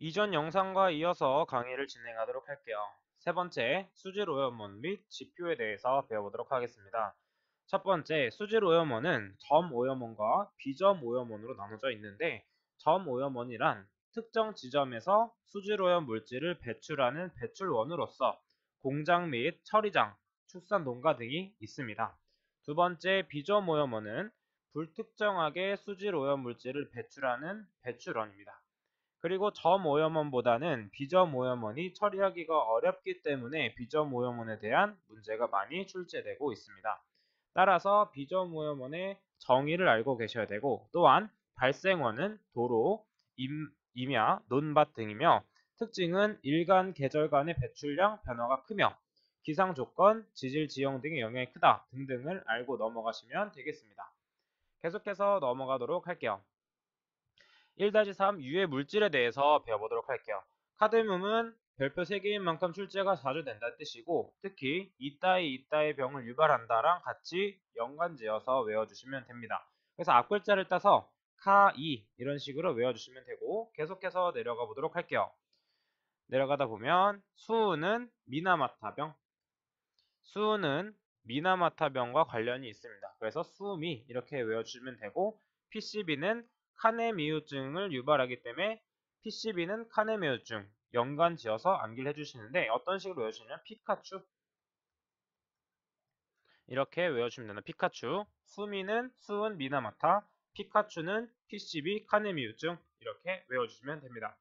이전 영상과 이어서 강의를 진행하도록 할게요. 세 번째, 수질 오염원 및 지표에 대해서 배워보도록 하겠습니다. 첫 번째, 수질 오염원은 점 오염원과 비점 오염원으로 나눠져 있는데, 점 오염원이란 특정 지점에서 수질 오염 물질을 배출하는 배출원으로서 공장 및 처리장, 축산 농가 등이 있습니다. 두 번째, 비점 오염원은 불특정하게 수질 오염 물질을 배출하는 배출원입니다. 그리고 점 오염원보다는 비점 오염원이 처리하기가 어렵기 때문에 비점 오염원에 대한 문제가 많이 출제되고 있습니다. 따라서 비점 오염원의 정의를 알고 계셔야 되고, 또한 발생원은 도로, 임야, 논밭 등이며, 특징은 일간, 계절 간의 배출량 변화가 크며 기상조건, 지질 지형 등의 영향이 크다 등등을 알고 넘어가시면 되겠습니다. 계속해서 넘어가도록 할게요. 1-3 유해 물질에 대해서 배워보도록 할게요. 카드뮴은 별표 3개인 만큼 출제가 자주 된다는 뜻이고, 특히 이따의 병을 유발한다랑 같이 연관지어서 외워주시면 됩니다. 그래서 앞글자를 따서 카이 이런 식으로 외워주시면 되고, 계속해서 내려가 보도록 할게요. 내려가다 보면 수은은 미나마타병, 수은은 미나마타병과 관련이 있습니다. 그래서 수미 이렇게 외워주시면 되고, PCB는 카네미우증을 유발하기 때문에 PCB는 카네미우증 연관 지어서 암기를 해주시는데, 어떤 식으로 외워주시냐면 피카츄 이렇게 외워주시면 되는 피카츄, 수미는 수은 미나마타, 피카츄는 PCB 카네미우증 이렇게 외워주시면 됩니다.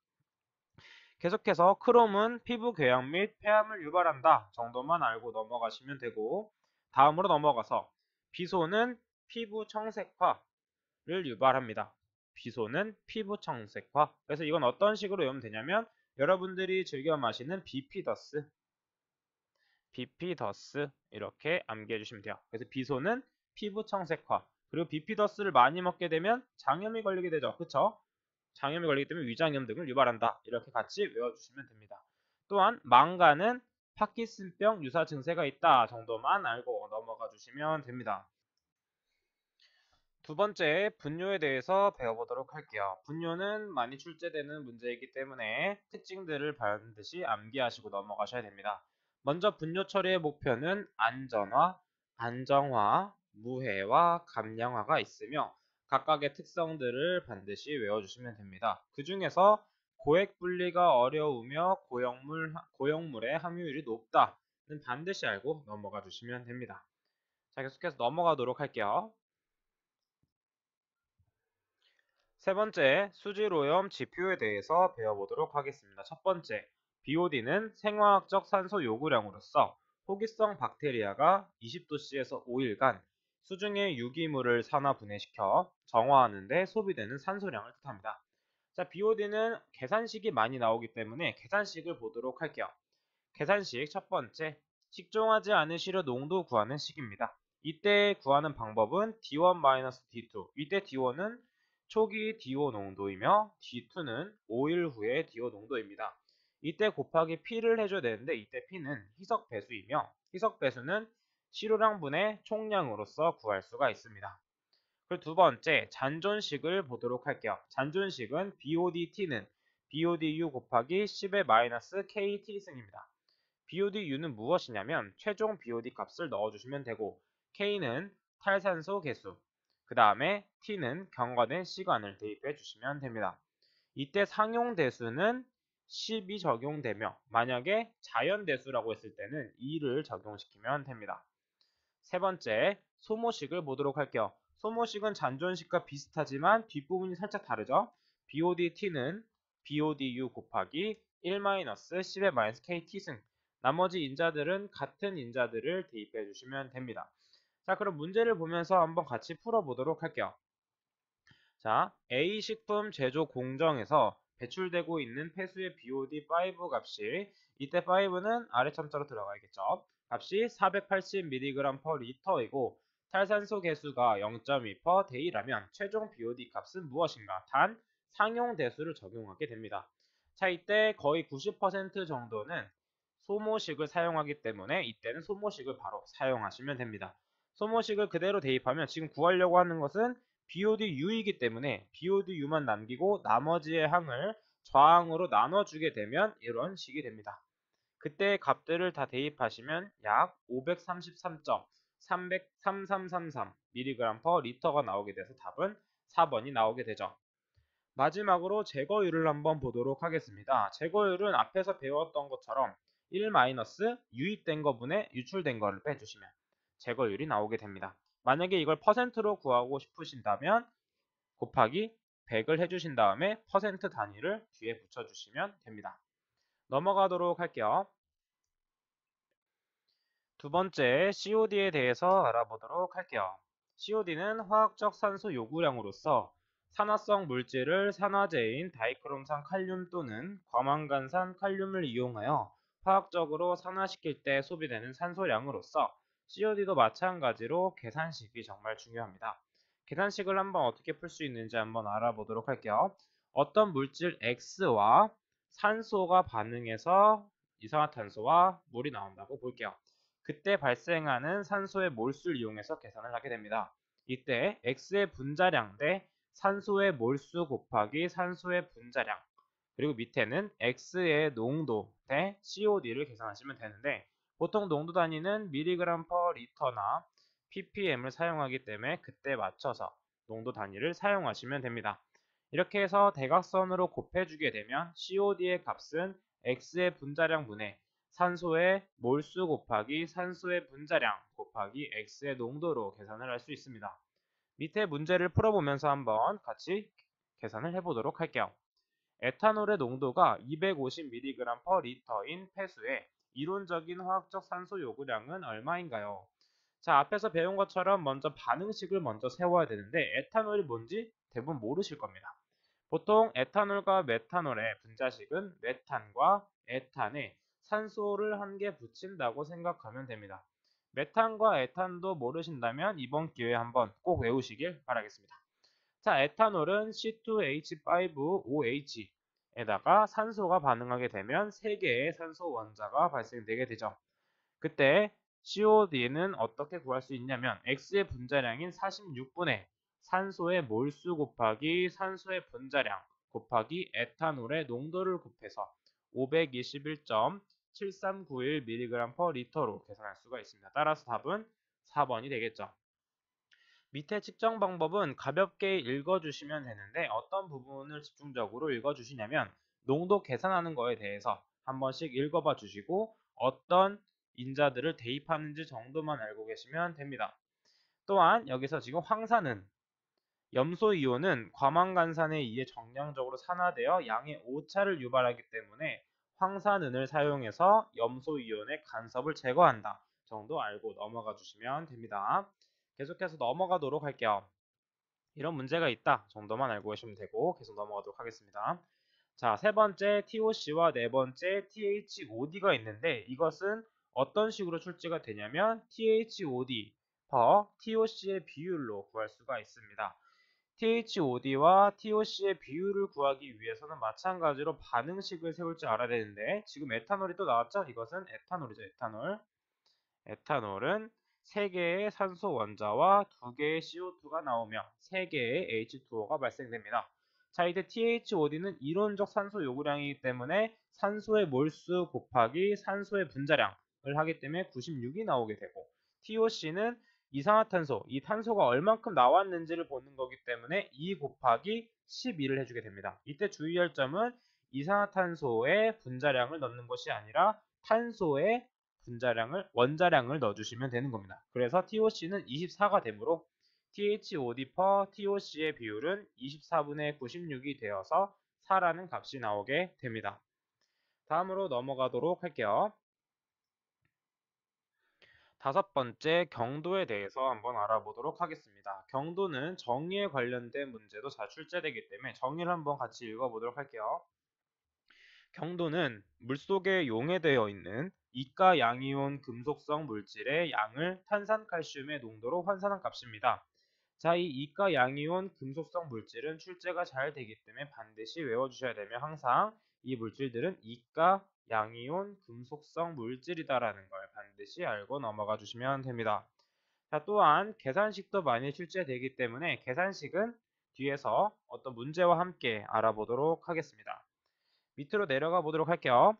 계속해서 크롬은 피부 궤양 및 폐암을 유발한다 정도만 알고 넘어가시면 되고, 다음으로 넘어가서 비소는 피부 청색화를 유발합니다. 비소는 피부 청색화. 그래서 이건 어떤 식으로 외우면 되냐면, 여러분들이 즐겨 마시는 비피더스 이렇게 암기해 주시면 돼요. 그래서 비소는 피부 청색화, 그리고 비피더스를 많이 먹게 되면 장염이 걸리게 되죠. 그쵸? 장염이 걸리기 때문에 위장염 등을 유발한다. 이렇게 같이 외워주시면 됩니다. 또한 망가는 파킨슨병 유사 증세가 있다 정도만 알고 넘어가 주시면 됩니다. 두 번째, 분뇨에 대해서 배워보도록 할게요. 분뇨는 많이 출제되는 문제이기 때문에 특징들을 반드시 암기하시고 넘어가셔야 됩니다. 먼저 분뇨 처리의 목표는 안전화, 안정화, 무해화, 감량화가 있으며, 각각의 특성들을 반드시 외워주시면 됩니다. 그 중에서 고액 분리가 어려우며 고용물의 함유율이 높다는 반드시 알고 넘어가 주시면 됩니다. 자, 계속해서 넘어가도록 할게요. 세 번째, 수질오염 지표에 대해서 배워보도록 하겠습니다. 첫 번째, BOD는 생화학적 산소 요구량으로서 호기성 박테리아가 20도씨에서 5일간 수중의 유기물을 산화 분해시켜 정화하는 데 소비되는 산소량을 뜻합니다. 자, BOD는 계산식이 많이 나오기 때문에 계산식을 보도록 할게요. 계산식 첫 번째, 식종하지 않은 시료 농도 구하는 식입니다. 이때 구하는 방법은 D1-D2, 이때 D1은 초기 DO 농도이며 D2는 5일 후의 DO 농도입니다. 이때 곱하기 P를 해줘야 되는데, 이때 P는 희석 배수이며, 희석 배수는 시료량분의 총량으로서 구할 수가 있습니다. 그리고 두 번째, 잔존식을 보도록 할게요. 잔존식은 BODT는 BODU 곱하기 10의 마이너스 KT승입니다. BODU는 무엇이냐면 최종 BOD 값을 넣어주시면 되고, K는 탈산소 개수, 그 다음에 T는 경과된 시간을 대입해 주시면 됩니다. 이때 상용대수는 10이 적용되며, 만약에 자연대수라고 했을 때는 2를 적용시키면 됩니다. 세 번째, 소모식을 보도록 할게요. 소모식은 잔존식과 비슷하지만 뒷부분이 살짝 다르죠. BODT는 BODU 곱하기 1-10의 KT승, 나머지 인자들은 같은 인자들을 대입해 주시면 됩니다. 자, 그럼 문제를 보면서 한번 같이 풀어보도록 할게요. 자, A식품 제조 공정에서 배출되고 있는 폐수의 BOD5 값이, 이때 5는 아래 첨자로 들어가야겠죠. 값이 480mg/L이고 탈산소 개수가 0.2/D라면 최종 BOD 값은 무엇인가? 단 상용대수를 적용하게 됩니다. 자, 이때 거의 90% 정도는 소모식을 사용하기 때문에 이때는 소모식을 바로 사용하시면 됩니다. 소모식을 그대로 대입하면 지금 구하려고 하는 것은 BODU이기 때문에 BODU만 남기고 나머지의 항을 저항으로 나눠주게 되면 이런 식이 됩니다. 그때 값들을 다 대입하시면 약 533.3333mg/L가 나오게 돼서 답은 4번이 나오게 되죠. 마지막으로 제거율을 한번 보도록 하겠습니다. 제거율은 앞에서 배웠던 것처럼 1 유입된 거분에 유출된 거를 빼주시면 제거율이 나오게 됩니다. 만약에 이걸 퍼센트로 구하고 싶으신다면 곱하기 100을 해주신 다음에 퍼센트 단위를 뒤에 붙여주시면 됩니다. 넘어가도록 할게요. 두 번째, COD에 대해서 알아보도록 할게요. COD는 화학적 산소 요구량으로서 산화성 물질을 산화제인 다이크롬산 칼륨 또는 과망간산 칼륨을 이용하여 화학적으로 산화시킬 때 소비되는 산소량으로서 COD도 마찬가지로 계산식이 정말 중요합니다. 계산식을 한번 어떻게 풀 수 있는지 한번 알아보도록 할게요. 어떤 물질 X와 산소가 반응해서 이산화탄소와 물이 나온다고 볼게요. 그때 발생하는 산소의 몰수를 이용해서 계산을 하게 됩니다. 이때 X의 분자량 대 산소의 몰수 곱하기 산소의 분자량, 그리고 밑에는 X의 농도 대 COD를 계산하시면 되는데, 보통 농도 단위는 mg/L나 ppm을 사용하기 때문에 그때 맞춰서 농도 단위를 사용하시면 됩니다. 이렇게 해서 대각선으로 곱해주게 되면 COD의 값은 X의 분자량 분의 산소의 몰수 곱하기 산소의 분자량 곱하기 X의 농도로 계산을 할 수 있습니다. 밑에 문제를 풀어보면서 한번 같이 계산을 해보도록 할게요. 에탄올의 농도가 250mg/L인 폐수에 이론적인 화학적 산소 요구량은 얼마인가요? 자, 앞에서 배운 것처럼 먼저 반응식을 먼저 세워야 되는데 에탄올이 뭔지 대부분 모르실 겁니다. 보통 에탄올과 메탄올의 분자식은 메탄과 에탄에 산소를 한 개 붙인다고 생각하면 됩니다. 메탄과 에탄도 모르신다면 이번 기회에 한번 꼭 외우시길 바라겠습니다. 자, 에탄올은 C2H5OH에다가 산소가 반응하게 되면 3개의 산소 원자가 발생되게 되죠. 그때 COD는 어떻게 구할 수 있냐면 X의 분자량인 46분의 산소의 몰수 곱하기 산소의 분자량 곱하기 에탄올의 농도를 곱해서 521.7391mg/L로 계산할 수가 있습니다. 따라서 답은 4번이 되겠죠. 밑에 측정 방법은 가볍게 읽어주시면 되는데 어떤 부분을 집중적으로 읽어주시냐면 농도 계산하는 거에 대해서 한 번씩 읽어봐 주시고 어떤 인자들을 대입하는지 정도만 알고 계시면 됩니다. 또한 여기서 지금 황산은 염소이온은 과망간산에 의해 정량적으로 산화되어 양의 오차를 유발하기 때문에 황산은을 사용해서 염소이온의 간섭을 제거한다 정도 알고 넘어가 주시면 됩니다. 계속해서 넘어가도록 할게요. 이런 문제가 있다 정도만 알고 계시면 되고 계속 넘어가도록 하겠습니다. 자, 세 번째 TOC와 네 번째 THOD가 있는데 이것은 어떤 식으로 출제가 되냐면 THOD per TOC의 비율로 구할 수가 있습니다. THOD와 TOC의 비율을 구하기 위해서는 마찬가지로 반응식을 세울 줄 알아야 되는데 지금 에탄올이 또 나왔죠? 이것은 에탄올이죠. 에탄올은 3개의 산소 원자와 2개의 CO2가 나오며 3개의 H2O가 발생됩니다. 자, 이제 THOD는 이론적 산소 요구량이기 때문에 산소의 몰수 곱하기 산소의 분자량을 하기 때문에 96이 나오게 되고 TOC는 이산화탄소, 이 탄소가 얼만큼 나왔는지를 보는 거기 때문에 2 곱하기 12를 해주게 됩니다. 이때 주의할 점은 이산화탄소의 분자량을 넣는 것이 아니라 탄소의 원자량을 넣어주시면 되는 겁니다. 그래서 TOC는 24가 되므로 THOD per TOC의 비율은 24분의 96이 되어서 4라는 값이 나오게 됩니다. 다음으로 넘어가도록 할게요. 다섯 번째, 경도에 대해서 한번 알아보도록 하겠습니다. 경도는 정의에 관련된 문제도 잘 출제되기 때문에 정의를 한번 같이 읽어보도록 할게요. 경도는 물속에 용해되어 있는 이가 양이온 금속성 물질의 양을 탄산칼슘의 농도로 환산한 값입니다. 자, 이 이가 양이온 금속성 물질은 출제가 잘 되기 때문에 반드시 외워주셔야 되며 항상 이 물질들은 이가 양이온 금속성 물질이다라는 걸 반드시 알고 넘어가 주시면 됩니다. 자, 또한 계산식도 많이 출제되기 때문에 계산식은 뒤에서 어떤 문제와 함께 알아보도록 하겠습니다. 밑으로 내려가 보도록 할게요.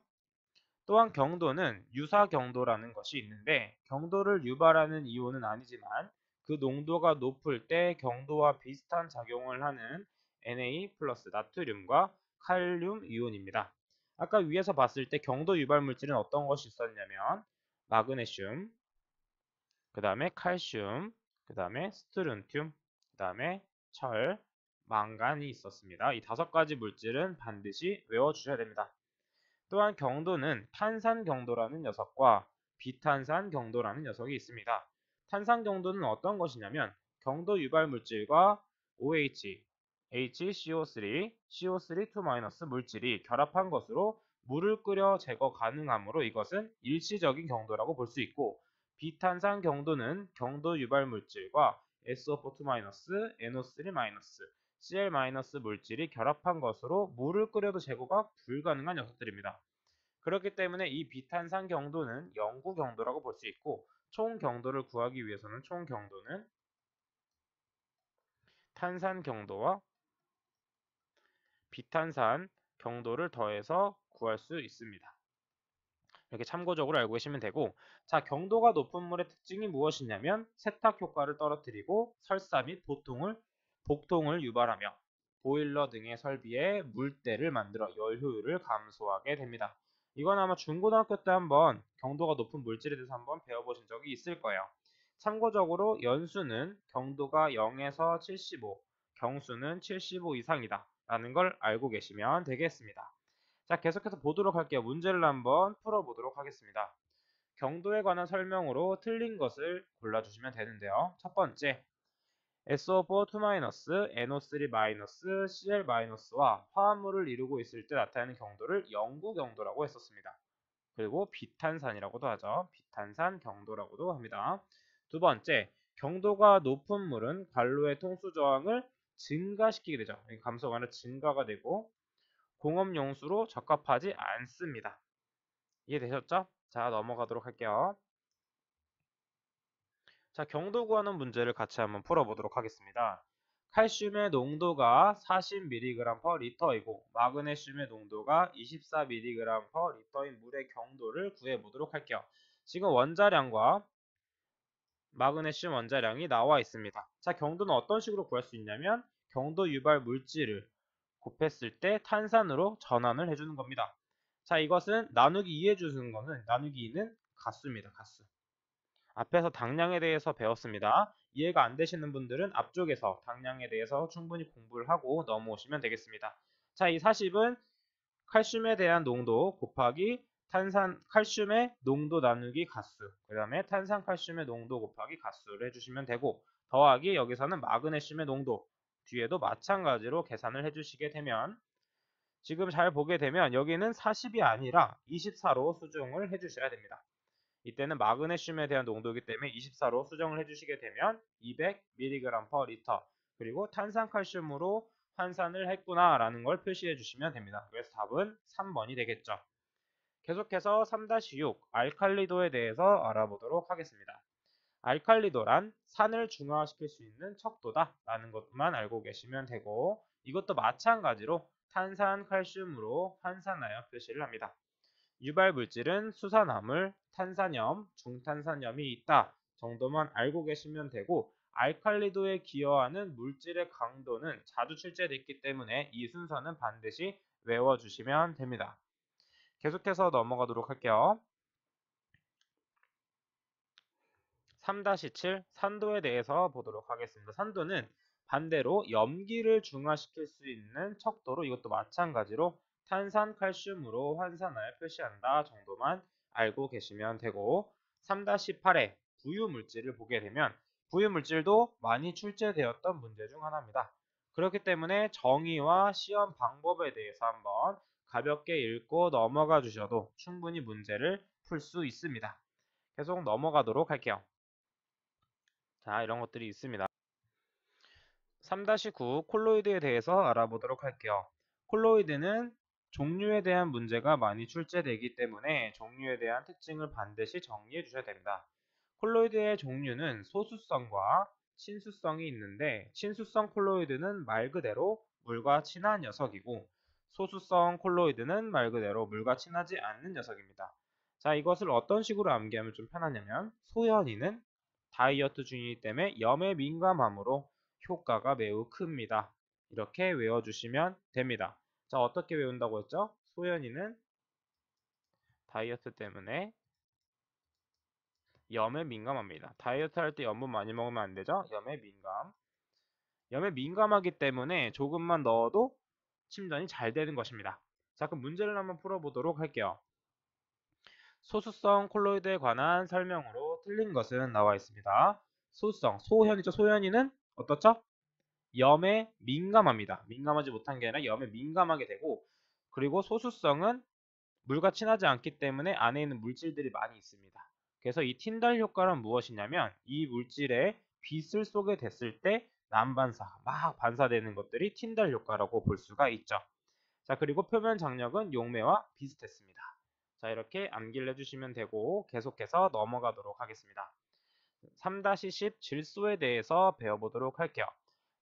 또한 경도는 유사 경도라는 것이 있는데 경도를 유발하는 이온은 아니지만 그 농도가 높을 때 경도와 비슷한 작용을 하는 Na 플러스 나트륨과 칼륨 이온입니다. 아까 위에서 봤을 때 경도 유발 물질은 어떤 것이 있었냐면 마그네슘, 그 다음에 칼슘, 그 다음에 스트론튬, 그 다음에 철, 망간이 있었습니다. 이 5가지 물질은 반드시 외워주셔야 됩니다. 또한 경도는 탄산 경도라는 녀석과 비탄산 경도라는 녀석이 있습니다. 탄산 경도는 어떤 것이냐면 경도 유발 물질과 OH, HCO3, CO3 물질이 결합한 것으로 물을 끓여 제거 가능하므로 이것은 일시적인 경도라고 볼 수 있고, 비탄산 경도는 경도 유발 물질과 SO4, NO3-, Cl- 물질이 결합한 것으로 물을 끓여도 제거가 불가능한 녀석들입니다. 그렇기 때문에 이 비탄산 경도는 영구 경도라고 볼 수 있고, 총 경도를 구하기 위해서는 총 경도는 탄산 경도와 비탄산 경도를 더해서 구할 수 있습니다. 이렇게 참고적으로 알고 계시면 되고, 자, 경도가 높은 물의 특징이 무엇이냐면 세탁 효과를 떨어뜨리고 설사 및 복통을 유발하며 보일러 등의 설비에 물때를 만들어 열 효율을 감소하게 됩니다. 이건 아마 중고등학교 때 한번 경도가 높은 물질에 대해서 한번 배워보신 적이 있을 거예요. 참고적으로 연수는 경도가 0에서 75, 경수는 75 이상이다 라는 걸 알고 계시면 되겠습니다. 자, 계속해서 보도록 할게요. 문제를 한번 풀어보도록 하겠습니다. 경도에 관한 설명으로 틀린 것을 골라주시면 되는데요. 첫 번째, SO4, NO3-, Cl-와 화합물을 이루고 있을 때 나타나는 경도를 영구 경도라고 했었습니다. 그리고 비탄산이라고도 하죠. 비탄산 경도라고도 합니다. 두 번째, 경도가 높은 물은 관로의 통수 저항을 증가시키게 되죠. 감소가 증가가 되고 공업용수로 적합하지 않습니다. 이해되셨죠? 자, 넘어가도록 할게요. 자, 경도 구하는 문제를 같이 한번 풀어보도록 하겠습니다. 칼슘의 농도가 40mg/L이고 마그네슘의 농도가 24mg/L인 물의 경도를 구해보도록 할게요. 지금 원자량과 마그네슘 원자량이 나와 있습니다. 자, 경도는 어떤 식으로 구할 수 있냐면 경도 유발 물질을 곱했을 때 탄산으로 전환을 해주는 겁니다. 자, 이것은 나누기 2 해주는 거는 나누기 2는 가수입니다. 가수. 앞에서 당량에 대해서 배웠습니다. 이해가 안 되시는 분들은 앞쪽에서 당량에 대해서 충분히 공부를 하고 넘어오시면 되겠습니다. 자, 이 40은 칼슘에 대한 농도 곱하기 칼슘의 농도 나누기 가수, 그 다음에 탄산칼슘의 농도 곱하기 가수를 해주시면 되고, 더하기 여기서는 마그네슘의 농도, 뒤에도 마찬가지로 계산을 해주시게 되면, 지금 잘 보게 되면 여기는 40이 아니라 24로 수정을 해주셔야 됩니다. 이때는 마그네슘에 대한 농도이기 때문에 24로 수정을 해주시게 되면 200mg/L, 그리고 탄산칼슘으로 환산을 했구나 라는 걸 표시해 주시면 됩니다. 그래서 답은 3번이 되겠죠. 계속해서 3-6 알칼리도에 대해서 알아보도록 하겠습니다. 알칼리도란 산을 중화시킬 수 있는 척도다 라는 것만 알고 계시면 되고, 이것도 마찬가지로 탄산칼슘으로 환산하여 표시를 합니다. 유발 물질은 수산화물, 탄산염, 중탄산염이 있다 정도만 알고 계시면 되고, 알칼리도에 기여하는 물질의 강도는 자주 출제됐기 때문에 이 순서는 반드시 외워주시면 됩니다. 계속해서 넘어가도록 할게요. 3-7 산도에 대해서 보도록 하겠습니다. 산도는 반대로 염기를 중화시킬 수 있는 척도로 이것도 마찬가지로 탄산칼슘으로 환산하여 표시한다 정도만 알고 계시면 되고, 3-8에 부유물질을 보게 되면 부유물질도 많이 출제되었던 문제 중 하나입니다. 그렇기 때문에 정의와 시험 방법에 대해서 한번 가볍게 읽고 넘어가 주셔도 충분히 문제를 풀 수 있습니다. 계속 넘어가도록 할게요. 자, 이런 것들이 있습니다. 3-9 콜로이드에 대해서 알아보도록 할게요. 콜로이드는 종류에 대한 문제가 많이 출제되기 때문에 종류에 대한 특징을 반드시 정리해 주셔야 됩니다. 콜로이드의 종류는 소수성과 친수성이 있는데, 친수성 콜로이드는 말 그대로 물과 친한 녀석이고, 소수성 콜로이드는 말 그대로 물과 친하지 않는 녀석입니다. 자, 이것을 어떤 식으로 암기하면 좀 편하냐면 소연이는 다이어트 중이기 때문에 염에 민감함으로 효과가 매우 큽니다. 이렇게 외워주시면 됩니다. 자, 어떻게 외운다고 했죠? 소연이는 다이어트 때문에 염에 민감합니다. 다이어트 할 때 염분 많이 먹으면 안 되죠? 염에 민감. 염에 민감하기 때문에 조금만 넣어도 침전이 잘 되는 것입니다. 자, 그럼 문제를 한번 풀어보도록 할게요. 소수성 콜로이드에 관한 설명으로 틀린 것은 나와 있습니다. 소수성, 소현이죠. 소현이는 어떻죠? 염에 민감합니다. 민감하지 못한 게 아니라 염에 민감하게 되고, 그리고 소수성은 물과 친하지 않기 때문에 안에 있는 물질들이 많이 있습니다. 그래서 이 틴달 효과는 무엇이냐면 이 물질에 빛을 쏘게 됐을 때 난반사, 막 반사되는 것들이 틴달 효과라고 볼 수가 있죠. 자, 그리고 표면 장력은 용매와 비슷했습니다. 자, 이렇게 암기를 해주시면 되고 계속해서 넘어가도록 하겠습니다. 3-10 질소에 대해서 배워보도록 할게요.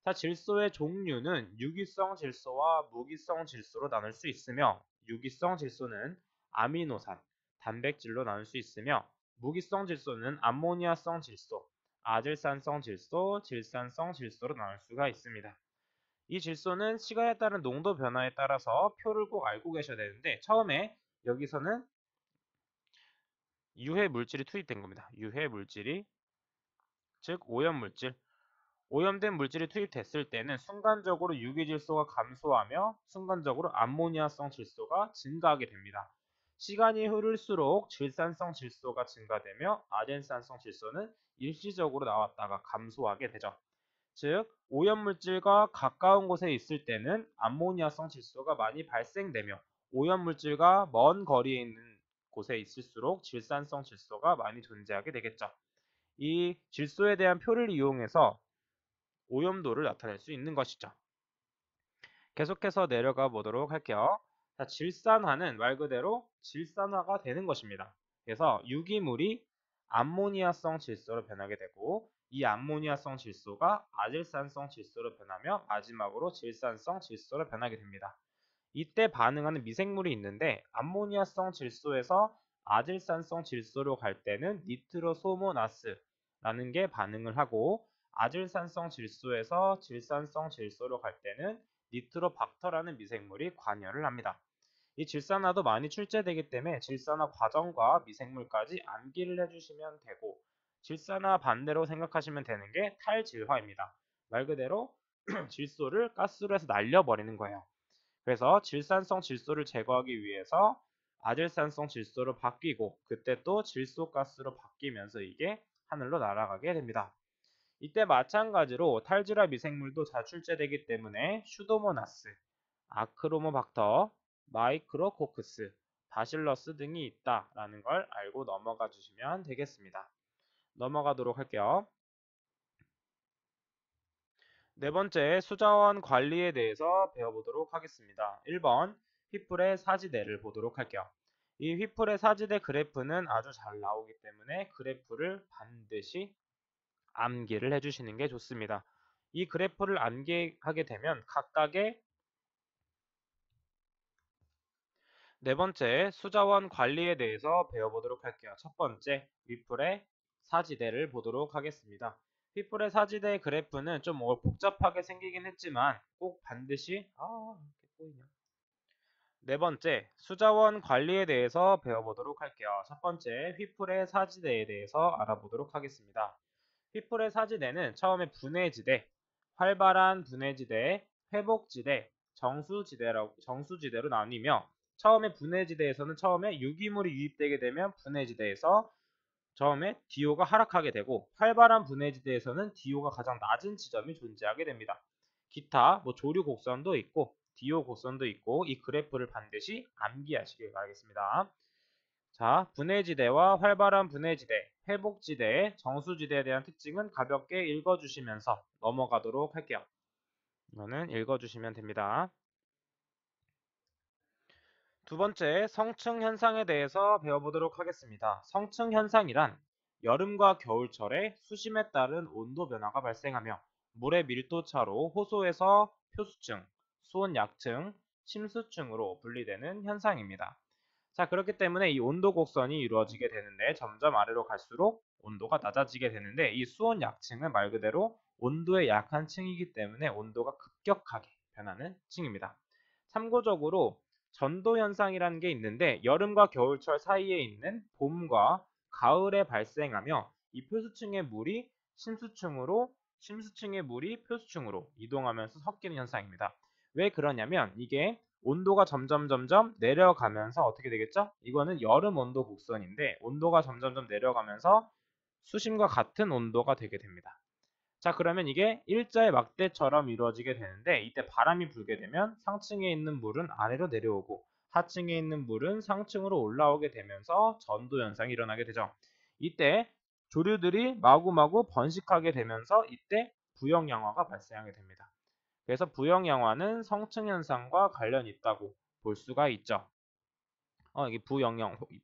자, 질소의 종류는 유기성 질소와 무기성 질소로 나눌 수 있으며 유기성 질소는 아미노산, 단백질로 나눌 수 있으며 무기성 질소는 암모니아성 질소, 아질산성 질소, 질산성 질소로 나눌 수가 있습니다. 이 질소는 시간에 따른 농도 변화에 따라서 표를 꼭 알고 계셔야 되는데 처음에 여기서는 유해 물질이 투입된 겁니다. 유해 물질이 즉 오염 물질. 오염된 물질이 투입됐을 때는 순간적으로 유기질소가 감소하며 순간적으로 암모니아성 질소가 증가하게 됩니다. 시간이 흐를수록 질산성 질소가 증가되며 아젠산성 질소는 일시적으로 나왔다가 감소하게 되죠. 즉 오염물질과 가까운 곳에 있을 때는 암모니아성 질소가 많이 발생되며 오염물질과 먼 거리에 있는 곳에 있을수록 질산성 질소가 많이 존재하게 되겠죠. 이 질소에 대한 표를 이용해서 오염도를 나타낼 수 있는 것이죠. 계속해서 내려가 보도록 할게요. 자, 질산화는 말 그대로 질산화가 되는 것입니다. 그래서 유기물이 암모니아성 질소로 변하게 되고 이 암모니아성 질소가 아질산성 질소로 변하며 마지막으로 질산성 질소로 변하게 됩니다. 이때 반응하는 미생물이 있는데 암모니아성 질소에서 아질산성 질소로 갈 때는 니트로소모나스라는 게 반응을 하고 아질산성 질소에서 질산성 질소로 갈 때는 니트로박터라는 미생물이 관여를 합니다. 이 질산화도 많이 출제되기 때문에 질산화 과정과 미생물까지 암기를 해주시면 되고 질산화 반대로 생각하시면 되는 게 탈질화입니다. 말 그대로 질소를 가스로 해서 날려버리는 거예요. 그래서 질산성 질소를 제거하기 위해서 아질산성 질소로 바뀌고 그때 또 질소가스로 바뀌면서 이게 하늘로 날아가게 됩니다. 이때 마찬가지로 탈질화 미생물도 잘 출제되기 때문에 슈도모나스, 아크로모박터, 마이크로코크스, 바실러스 등이 있다라는 걸 알고 넘어가 주시면 되겠습니다. 넘어가도록 할게요. 네 번째, 수자원 관리에 대해서 배워보도록 하겠습니다. 1번, 휘플의 사지대를 보도록 할게요. 이 휘플의 사지대 그래프는 아주 잘 나오기 때문에 그래프를 반드시 암기를 해주시는 게 좋습니다. 이 그래프를 암기하게 되면 각각의 네 번째, 수자원 관리에 대해서 배워보도록 할게요. 첫 번째, 휘플의 사지대를 보도록 하겠습니다. 휘플의 사지대 그래프는 좀 복잡하게 생기긴 했지만 꼭 반드시 이렇게 보이냐. 네 번째, 수자원 관리에 대해서 배워보도록 할게요. 첫 번째, 휘플의 사지대에 대해서 알아보도록 하겠습니다. 휘플의 사지대는 처음에 분해지대, 활발한 분해지대, 회복지대, 정수지대로 나뉘며 처음에 분해지대에서는 처음에 유기물이 유입되게 되면 분해지대에서 처음에 DO가 하락하게 되고 활발한 분해지대에서는 DO가 가장 낮은 지점이 존재하게 됩니다. 기타 조류 곡선도 있고 DO 곡선도 있고 이 그래프를 반드시 암기하시길 바라겠습니다. 자, 분해지대와 활발한 분해지대, 회복지대, 정수지대에 대한 특징은 가볍게 읽어주시면서 넘어가도록 할게요. 이거는 읽어주시면 됩니다. 두 번째, 성층 현상에 대해서 배워보도록 하겠습니다. 성층 현상이란 여름과 겨울철에 수심에 따른 온도 변화가 발생하며 물의 밀도 차로 호소에서 표수층, 수온 약층, 심수층으로 분리되는 현상입니다. 자, 그렇기 때문에 이 온도 곡선이 이루어지게 되는데 점점 아래로 갈수록 온도가 낮아지게 되는데 이 수온 약층은 말 그대로 온도에 약한 층이기 때문에 온도가 급격하게 변하는 층입니다. 참고적으로 전도 현상이라는 게 있는데 여름과 겨울철 사이에 있는 봄과 가을에 발생하며 이 표수층의 물이 심수층의 물이 표수층으로 이동하면서 섞이는 현상입니다. 왜 그러냐면 이게 온도가 점점 내려가면서 어떻게 되겠죠? 이거는 여름 온도 곡선인데 온도가 점점 내려가면서 수심과 같은 온도가 되게 됩니다. 자, 그러면 이게 일자의 막대처럼 이루어지게 되는데 이때 바람이 불게 되면 상층에 있는 물은 아래로 내려오고 하층에 있는 물은 상층으로 올라오게 되면서 전도 현상이 일어나게 되죠. 이때 조류들이 마구마구 번식하게 되면서 이때 부영양화가 발생하게 됩니다. 그래서 부영양화는 성층 현상과 관련이 있다고 볼 수가 있죠. 이게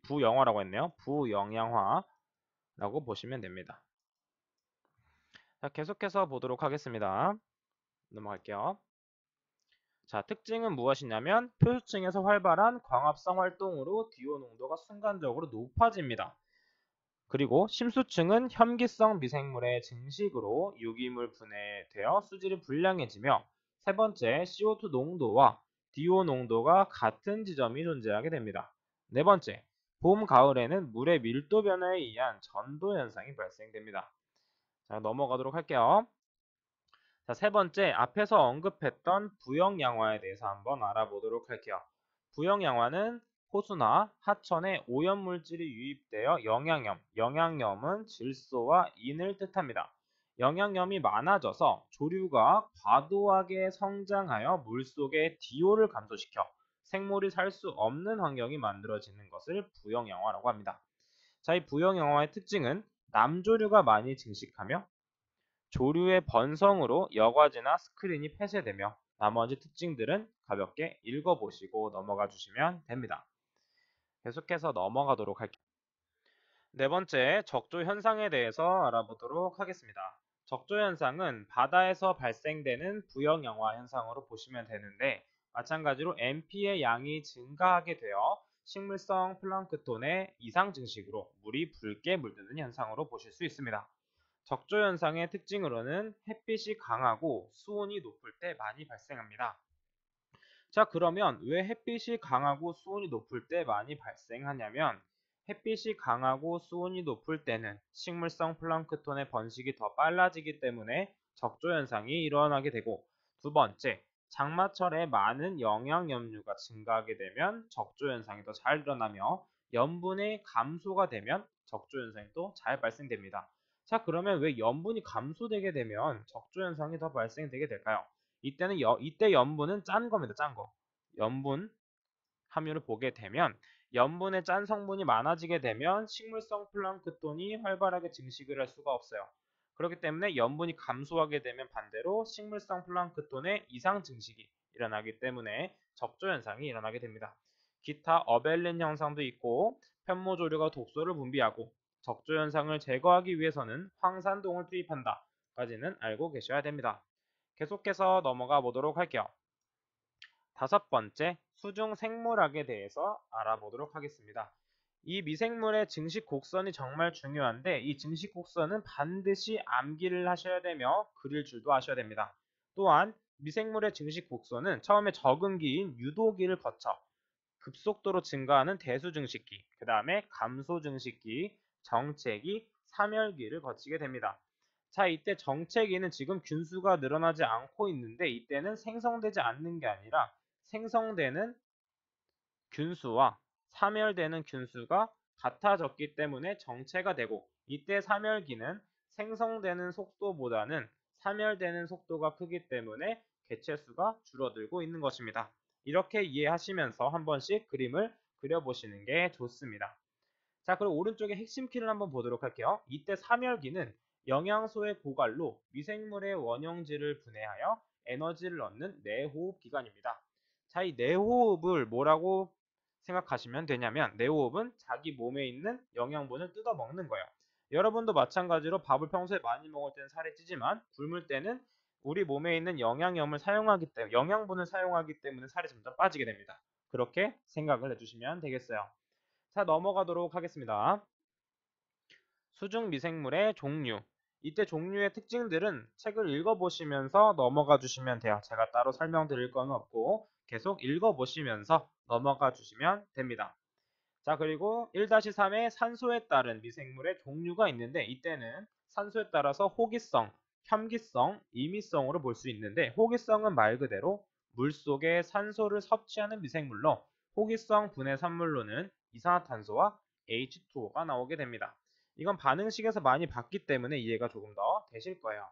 부영화라고 했네요. 부영양화라고 보시면 됩니다. 자, 계속해서 보도록 하겠습니다. 넘어갈게요. 자, 특징은 무엇이냐면 표수층에서 활발한 광합성 활동으로 DO 농도가 순간적으로 높아집니다. 그리고 심수층은 혐기성 미생물의 증식으로 유기물 분해되어 수질이 불량해지며 세 번째 CO2 농도와 DO 농도가 같은 지점이 존재하게 됩니다. 네 번째, 봄, 가을에는 물의 밀도 변화에 의한 전도 현상이 발생됩니다. 자, 넘어가도록 할게요. 자, 세 번째, 앞에서 언급했던 부영양화에 대해서 한번 알아보도록 할게요. 부영양화는 호수나 하천에 오염물질이 유입되어 영양염은 질소와 인을 뜻합니다. 영양염이 많아져서 조류가 과도하게 성장하여 물속의 DO를 감소시켜 생물이 살 수 없는 환경이 만들어지는 것을 부영양화라고 합니다. 자, 이 부영양화의 특징은 남조류가 많이 증식하며 조류의 번성으로 여과지나 스크린이 폐쇄되며 나머지 특징들은 가볍게 읽어보시고 넘어가 주시면 됩니다. 계속해서 넘어가도록 할게요. 네 번째, 적조 현상에 대해서 알아보도록 하겠습니다. 적조 현상은 바다에서 발생되는 부영양화 현상으로 보시면 되는데 마찬가지로 MP의 양이 증가하게 되어 식물성 플랑크톤의 이상 증식으로 물이 붉게 물드는 현상으로 보실 수 있습니다. 적조 현상의 특징으로는 햇빛이 강하고 수온이 높을 때 많이 발생합니다. 자, 그러면 왜 햇빛이 강하고 수온이 높을 때 많이 발생하냐면 햇빛이 강하고 수온이 높을 때는 식물성 플랑크톤의 번식이 더 빨라지기 때문에 적조 현상이 일어나게 되고 두 번째, 장마철에 많은 영양염류가 증가하게 되면 적조 현상이 더 잘 일어나며 염분의 감소가 되면 적조 현상이 또 잘 발생됩니다. 자, 그러면 왜 염분이 감소되게 되면 적조 현상이 더 발생되게 될까요? 이때 염분은 짠 겁니다. 짠 거. 염분 함유를 보게 되면 염분의 짠 성분이 많아지게 되면 식물성 플랑크톤이 활발하게 증식을 할 수가 없어요. 그렇기 때문에 염분이 감소하게 되면 반대로 식물성 플랑크톤의 이상 증식이 일어나기 때문에 적조 현상이 일어나게 됩니다. 기타 어벨린 현상도 있고 편모조류가 독소를 분비하고 적조 현상을 제거하기 위해서는 황산동을 투입한다 까지는 알고 계셔야 됩니다. 계속해서 넘어가 보도록 할게요. 다섯 번째, 수중 생물학에 대해서 알아보도록 하겠습니다. 이 미생물의 증식 곡선이 정말 중요한데 이 증식 곡선은 반드시 암기를 하셔야 되며 그릴 줄도 아셔야 됩니다. 또한 미생물의 증식 곡선은 처음에 적응기인 유도기를 거쳐 급속도로 증가하는 대수증식기, 그 다음에 감소증식기, 정체기, 사멸기를 거치게 됩니다. 자, 이때 정체기는 지금 균수가 늘어나지 않고 있는데 이때는 생성되지 않는 게 아니라 생성되는 균수와 사멸되는 균수가 같아졌기 때문에 정체가 되고 이때 사멸기는 생성되는 속도보다는 사멸되는 속도가 크기 때문에 개체수가 줄어들고 있는 것입니다. 이렇게 이해하시면서 한 번씩 그림을 그려보시는 게 좋습니다. 자, 그럼 오른쪽에 핵심 키를 한번 보도록 할게요. 이때 사멸기는 영양소의 고갈로 미생물의 원형질을 분해하여 에너지를 얻는 내호흡 기관입니다. 자, 이 내호흡을 뭐라고 생각하시면 되냐면 내호흡은 자기 몸에 있는 영양분을 뜯어 먹는 거예요. 여러분도 마찬가지로 밥을 평소에 많이 먹을 때는 살이 찌지만 굶을 때는 우리 몸에 있는 영양분을 사용하기 때문에 살이 점점 빠지게 됩니다. 그렇게 생각을 해주시면 되겠어요. 자, 넘어가도록 하겠습니다. 수중 미생물의 종류. 이때 종류의 특징들은 책을 읽어보시면서 넘어가 주시면 돼요. 제가 따로 설명드릴 건 없고 계속 읽어보시면서 넘어가 주시면 됩니다. 자, 그리고 1-3의 산소에 따른 미생물의 종류가 있는데 이때는 산소에 따라서 호기성, 혐기성, 이미성으로 볼 수 있는데 호기성은 말 그대로 물속에 산소를 섭취하는 미생물로 호기성 분해 산물로는 이산화탄소와 H2O가 나오게 됩니다. 이건 반응식에서 많이 봤기 때문에 이해가 조금 더 되실 거예요.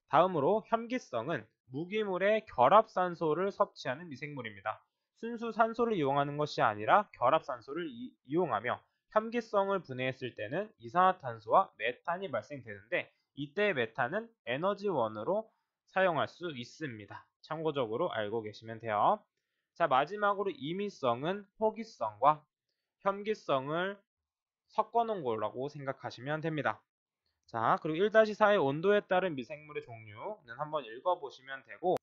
다음으로 혐기성은 무기물의 결합산소를 섭취하는 미생물입니다. 순수 산소를 이용하는 것이 아니라 결합산소를 이용하며 혐기성을 분해했을 때는 이산화탄소와 메탄이 발생되는데 이때 메탄은 에너지원으로 사용할 수 있습니다. 참고적으로 알고 계시면 돼요. 자, 마지막으로 이미성은 호기성과 혐기성을 섞어 놓은 거라고 생각하시면 됩니다. 자, 그리고 1-4의 온도에 따른 미생물의 종류는 한번 읽어보시면 되고,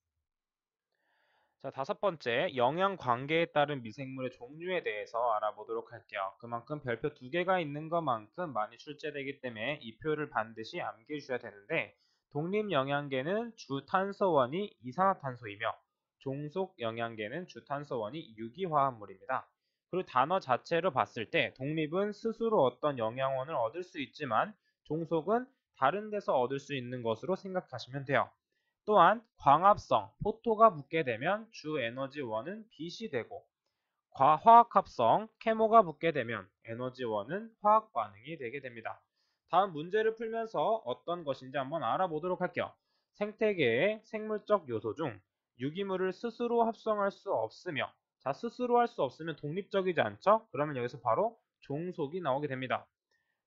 자, 5번째, 영양 관계에 따른 미생물의 종류에 대해서 알아보도록 할게요. 그만큼 별표 2개가 있는 것만큼 많이 출제되기 때문에 이 표를 반드시 암기해 주셔야 되는데, 독립영양계는 주탄소원이 이산화탄소이며, 종속영양계는 주탄소원이 유기화합물입니다. 그리고 단어 자체로 봤을 때 독립은 스스로 어떤 영양원을 얻을 수 있지만 종속은 다른 데서 얻을 수 있는 것으로 생각하시면 돼요. 또한 광합성, 포토가 붙게 되면 주 에너지원은 빛이 되고 화학합성, 케모가 붙게 되면 에너지원은 화학 반응이 되게 됩니다. 다음 문제를 풀면서 어떤 것인지 한번 알아보도록 할게요. 생태계의 생물적 요소 중 유기물을 스스로 합성할 수 없으며 자, 스스로 할 수 없으면 독립적이지 않죠? 그러면 여기서 바로 종속이 나오게 됩니다.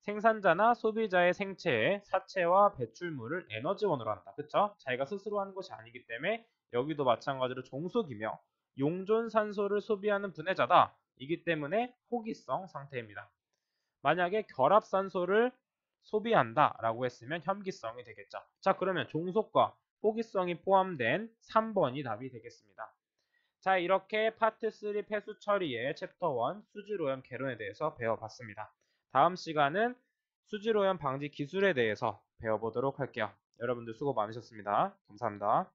생산자나 소비자의 생체에 사체와 배출물을 에너지원으로 한다. 그쵸? 자기가 스스로 하는 것이 아니기 때문에 여기도 마찬가지로 종속이며 용존 산소를 소비하는 분해자다. 이기 때문에 호기성 상태입니다. 만약에 결합산소를 소비한다 라고 했으면 혐기성이 되겠죠. 자, 그러면 종속과 호기성이 포함된 3번이 답이 되겠습니다. 자, 이렇게 파트 3 폐수 처리의 챕터 1 수질오염 개론에 대해서 배워봤습니다. 다음 시간은 수질오염 방지 기술에 대해서 배워보도록 할게요. 여러분들 수고 많으셨습니다. 감사합니다.